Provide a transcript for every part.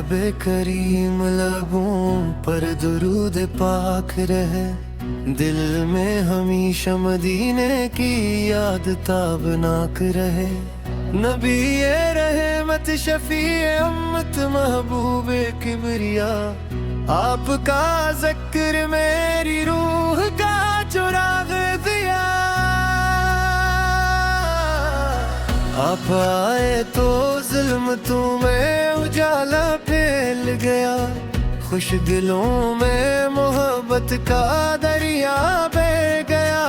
बे करीम लबों पर दुरूद पाक रहे, दिल में हमेशा मदीने की याद ताबनाक रहे। नबी ये रहमत शफीए उम्मत महबूबे किबरिया, आपका ज़िक्र मेरी रूह का चुराग दिया। आप आए तो ज़ुल्मतों में उजाला फैल गया, खुश दिलों में मोहब्बत का दरिया बह गया।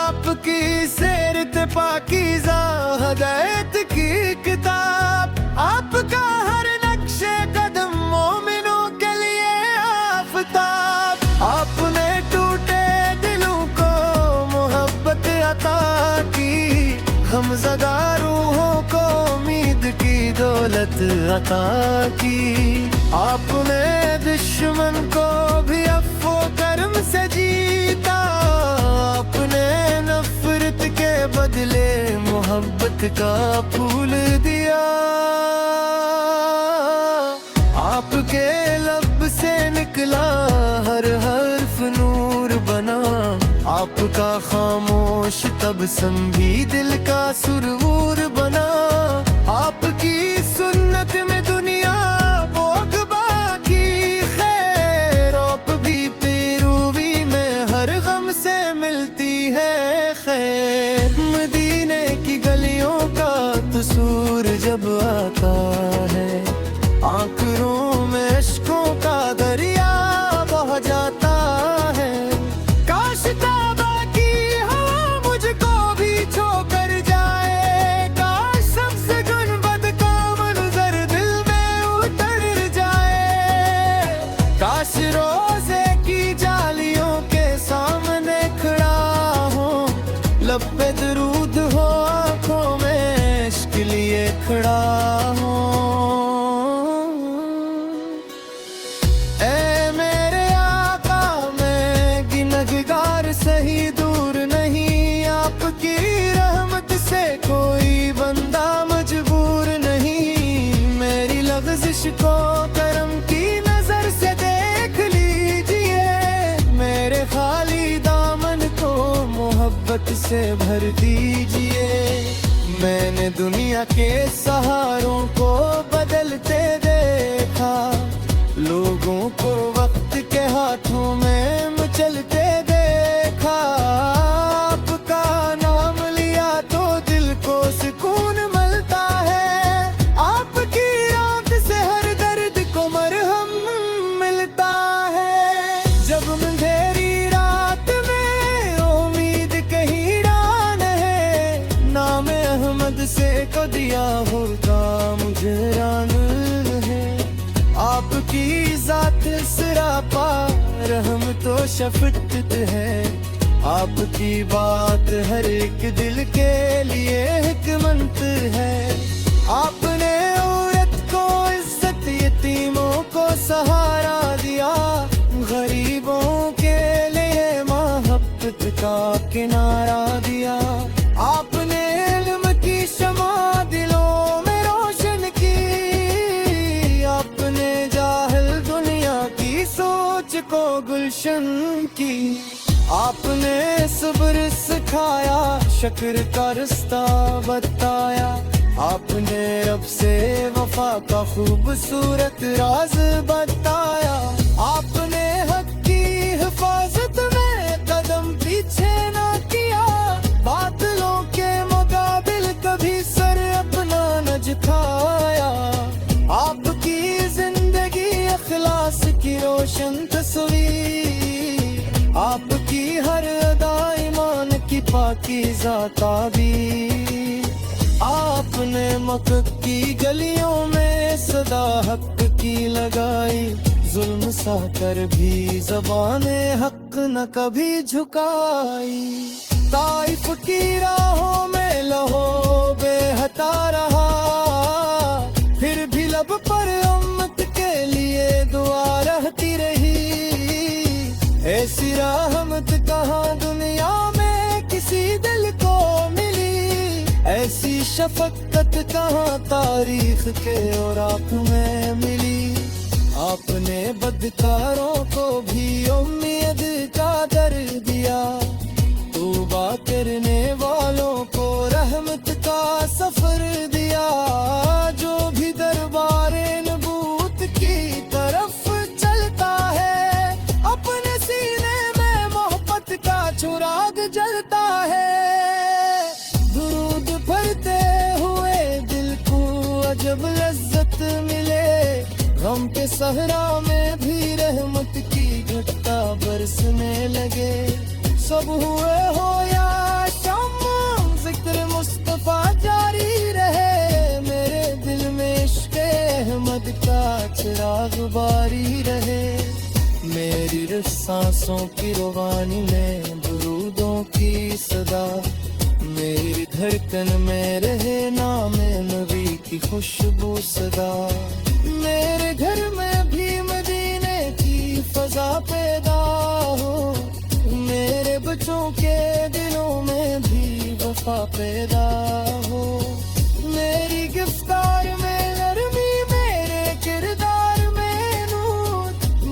आपकी सैरत पाकीज़ा हदायत की किताब, आपका हर नक्शे कदम मोमिनों के लिए आफताब। आपने टूटे दिलों को मोहब्बत अता की, हम ज़दा रूहों को उम्मीद की दौलत अता की। आपने दुश्मन को भी अफ़्व करम से जीता, आपने नफ़रत के बदले मोहब्बत का फूल दिया। आपके लब से निकला हर हर्फ नूर बना, आपका खामोश तबस्सुम भी दिल का सुरूर बना। आपकी सुन्नत में दुनिया बोगबा की खैर, आप भी पैरूवी में हर गम से मिलती है खैर। मदीने की गलियों का तसूर जब आता है, आंखों में अश्कों का दरिया बह जाता है। काश तौबा की हवा मुझको भी छोकर जाए, काश सबसे गुनबद का मंजर दिल में उतर जाए। काश रोजे की जालियों के सामने खड़ा हो, लब पे दरूद हो, आंखों में इश्क लिए खड़ा हो। सही दूर नहीं, आपकी रहमत से कोई बंदा मजबूर नहीं। मेरी लग़ज़िश को करम की नजर से देख लीजिए, मेरे खाली दामन को मोहब्बत से भर दीजिए। मैंने दुनिया के सहारों को बदलते देखा, लोगों को वक्त के हाथों में मचलते देखा। आपका नाम लिया तो दिल को सुकून मिलता है, आपकी रात से हर दर्द को मरहम मिलता है। जब अंधेरी रात में उम्मीद कहीं डान है, नाम अहमद से को दिया होता मुझे रान है। आपकी ज़ात सरापा रहम तो शफ़क़त है, आपकी बात हर एक दिल के लिए हिकमत है। आपने औरत को इज्जत, यतीमों को सहारा दिया, गरीबों के लिए मोहब्बत का किनारा दिया। आपने इल्म की शमा दिलों में रोशन की, आपने जाहिल दुनिया की सोच को गुलशन की। आपने सब्र सिखाया, शक्र का रास्ता बताया, आपने रब से वफा का खूबसूरत राज बताया। आपने हक की हिफाजत में कदम पीछे ना किया, बातिलों के मुकाबिल कभी सर अपना न झुकाया। आपकी जिंदगी अखलास की रोशन तस्वीर, आपकी हर अदा ईमान की पाकीज़ा ताबीर। आपने मक्का की गलियों में सदा हक की लगाई, जुल्म सा कर भी ज़बाने हक न कभी झुकाई। ताइफ की राहों में लहो बेहता रहा, फिर भी लब पर उम्मत के लिए दुआ रहती रही। ऐसी रहमत कहाँ दुनिया में किसी दिल को मिली, ऐसी जैसी शफकत कहाँ तारीख के और आप में मिली। आपने बदकारों को भी उम्मीद का दर दिया, तौबा करने वालों को रहमत का सफर दिया। जो भी दरबारे नबूत की तरफ चलता है, अपने सीने में मोहब्बत का चिराग जलता है। दुरूद भरते हुए दिल को अजब लज्जत मिले, गम के सहरा में भी रहमत की घटा बरसने लगे। सब हुए हो या शाम जिक्र मुस्तफा जारी रहे, मेरे दिल में इश्क़ अहमद का चिराग बारी रहे। मेरी रिफ सांसों की रवानी में दुरूदों की सदा, मेरी धड़कन में रहे नाम नबी की खुशबू सदा। मेरे घर में भी मदीने की फजा पैदा हो, मेरे बच्चों के दिलों में भी वफा पैदा हो। मेरी गिरफ्तार में नरमी, मेरे किरदार में नूर,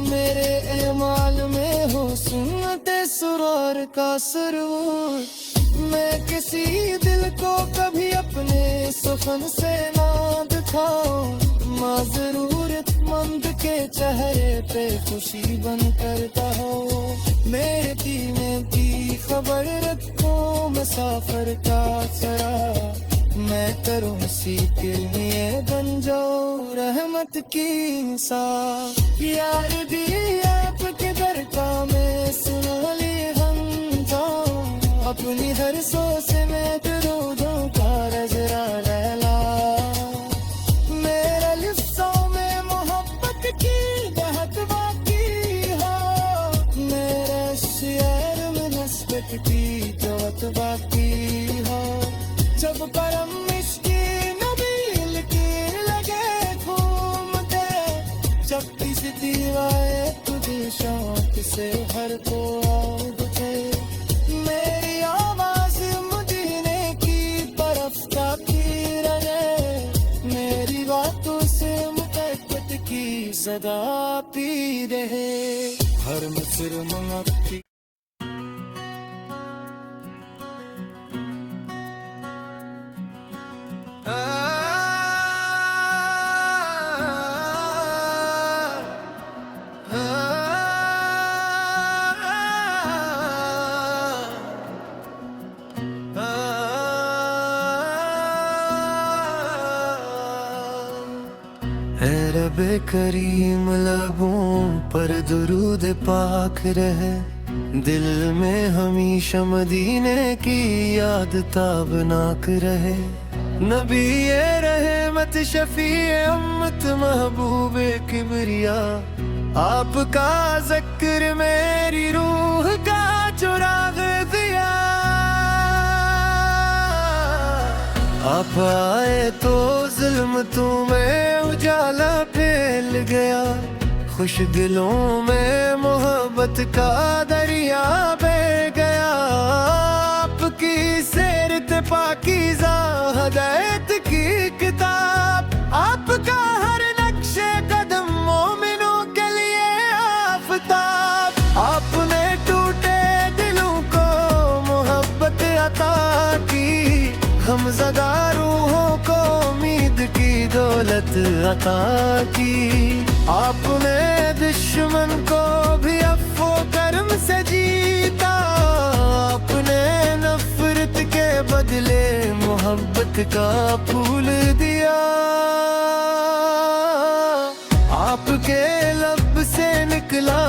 मेरे एमाल में हो सुन्नते सुरार का सुरूर। मैं किसी दिल को कभी अपने सुखन से ना दिखाऊं, माँ जरूरतमंद के चेहरे पे खुशी बन करता हो। मेरे सीने की खबर रखो मुसाफिर का सरा, मैं करूँ उसी के लिए बन जाऊँ रहमत की इंसान। यार दी आपके दर का मैं सुना ले हम जाऊँ, अपनी हर सो से मैं दरूदों का नजरा लहला। मेरा लिफ्टों में मोहब्बत की बहत बाकी हो, मेरा शेर में नस्बत की जोत बाकी हो। जब करम मिश्की नबील की लगे घूमते, चपटी सी दीवाए तुझे शौक से हर को उठे। मेरी आवाज मदीने की तरफ जाती रहे, मेरी बातों से मुहब्बत की सदा पी रहे। हर मसर मंगती रबे करीम लबों पर दुरूद पाक रहे, दिल में हमेशा मदीने की याद ताबनाक रहे। नबी ये रहमत शफीए उम्मत महबूबे किबरिया, आपका ज़िक्र मेरी रूह का चिराग दिया। आप आए तो ज़ुल्मतों में उजाला फैल गया, खुश दिलों में मोहब्बत का दरिया बह गया। आपकी सीरत पाकीज़ा हिदायत की किताब, आपका हर नक्शे कदम मोमिनों के लिए आफताब। आपने टूटे दिलों को मोहब्बत अता की, हम ज़दा रूहों को उम्मीद की दौलत अता की। आपने दुश्मन को भी अफ़्वो करम से जीता, आपने नफ़रत के बदले मोहब्बत का फूल दिया। आपके लब से निकला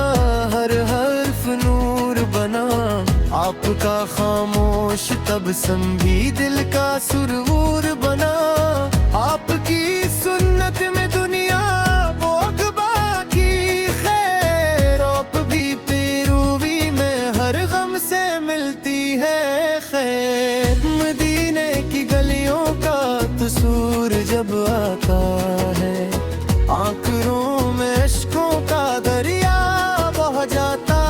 हर हर्फ नूर बना, आपका खामोश तबसम भी दिल का सुरूर बना। आपकी सुन्नत में दुनिया वो अक़बा की खैर, आप भी पैरूवी में हर गम से मिलती है खैर। मदीने की गलियों का तसूर जब आता है, आंखों में अश्कों का दरिया बह जाता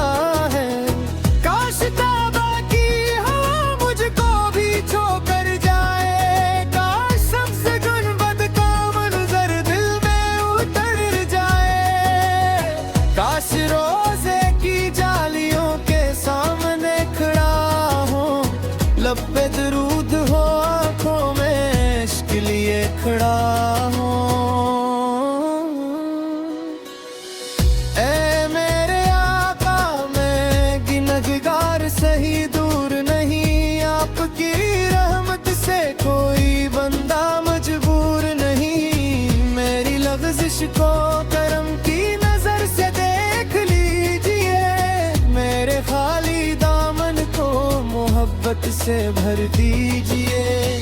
है। काश तौबा की हवा मुझको भी छू कर जाए, رحمت سے بھر دیجئے.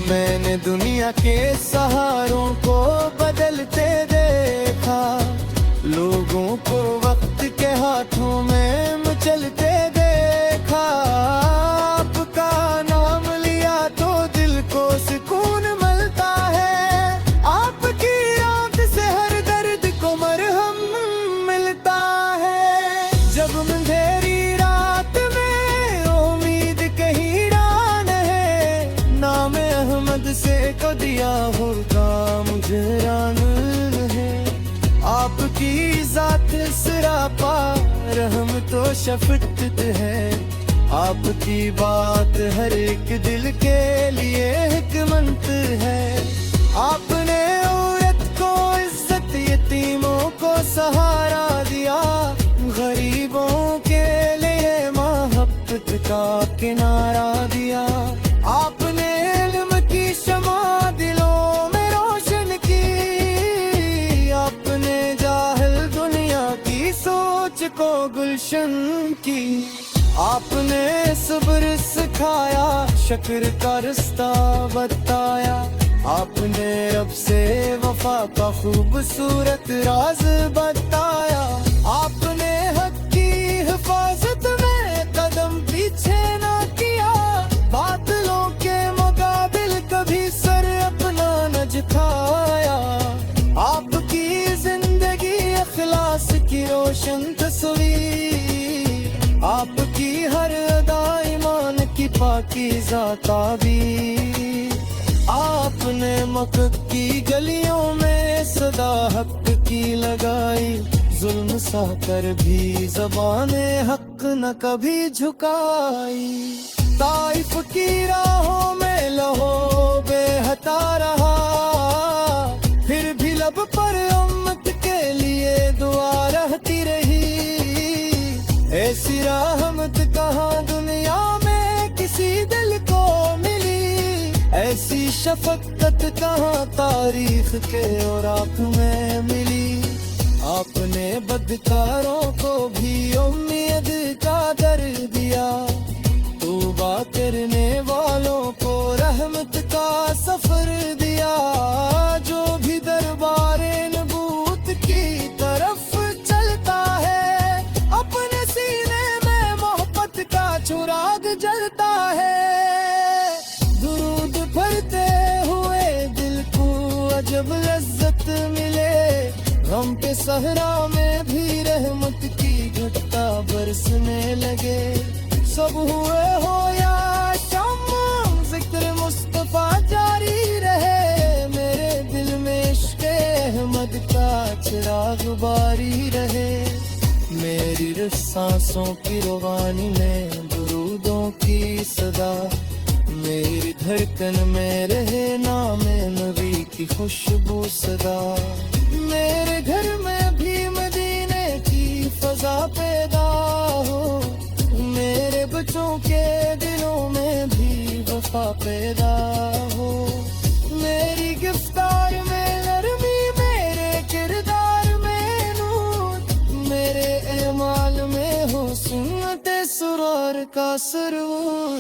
میں نے دنیا کے سہاروں کو بدلتے دیکھا, لوگوں کو وقت کے ہاتھوں میں مچلتے دیکھا. آپ کا نام لیا تو دل کو سکون ملتا ہے, آپ کی یاد سے ہر درد کو مرہم ملتا ہے. جب اندھیری رات میں امید کہیں ران ہے, نام احمد سے کو دیا ہوگا مجھے ران ہے. آپ کی ذات سراپا رحمت و شفقت ہے, آپ کی بات ہر ایک دل کے لیے حکمت ہے. آپ نے عورت کو عزت, یتیموں کو سہارا دیا, غریبوں کے لیے محبت کا کنارہ دیا. آپ نے علم کی شمع دلوں میں روشن کی, آپ نے جاہل دنیا کی سوچ کو گلشن کی. آپ نے صبر سکھایا, شکر کا رستہ بتایا, آپ نے رب سے وفا کا خوبصورت راز بتایا. آپ نے حق کی حفاظت میں قدم پیچھے نہ کیا, باطلوں کے مقابل کبھی سر اپنا نہ جھکایا. آپ کی زندگی اخلاص کی روشن تصویر, آپ کی ہر ادا ایمان کی پاکیزہ تعبیر. آپ نے مکہ کی گلیوں میں صدا حق کی لگائی, ظلم سہ کر بھی زبان حق نہ کبھی جھکائی. طائف کی راہوں میں لہو بے ہتا رہا, پھر بھی لب پر امت کے لیے دعا رہتی رہی. ایسی رحمت کہاں دنیا میں کسی دل کو ملی, ایسی شفقت کہاں تاریخ کے اوراق میں ملی. آپ نے بدکاروں کو بھی امید کا در دیا, توبہ کرنے والوں کو رحمت کا سفر دیا. جو بھی دربار نبوت کی طرف چلتا ہے, اپنے سینے میں محبت کا چراغ جلتا ہے. درود پڑھتے ہوئے دل کو عجب لذت ملے, غم کے صحرا میں بھی رحمت کی گھٹا برسنے لگے. سب ہوئے ہو یا شام ذکر مصطفیٰ جاری رہے, میرے دل میں عشق احمد کا چراغ باری رہے. میری سانسوں کی روانی میں درودوں کی صدا, میری دھڑکن میں رہے نام نبی کی خوشبو صدا. میرے گھر میں بھی مدینے کی فضا پیدا ہو, میرے بچوں کے دلوں میں بھی وفا پیدا ہو. میری گفتار میں نرمی, میرے کردار میں نور, میرے اعمال میں ہو سنت سرور کا سرور.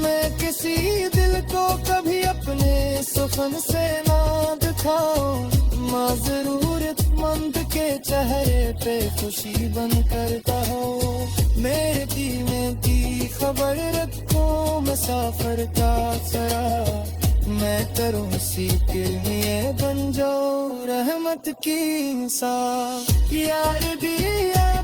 میں کسی دل کو کبھی اپنے سخن سے نہ دکھاؤں, ماں ضرورت مند کے چہرے پہ خوشی بن کرتا ہو. میرے دینے کی خبر رکھوں مسافر کا سرا, میں کروں سی کے لیے بن جاؤ رحمت کی انصاف. یار دیا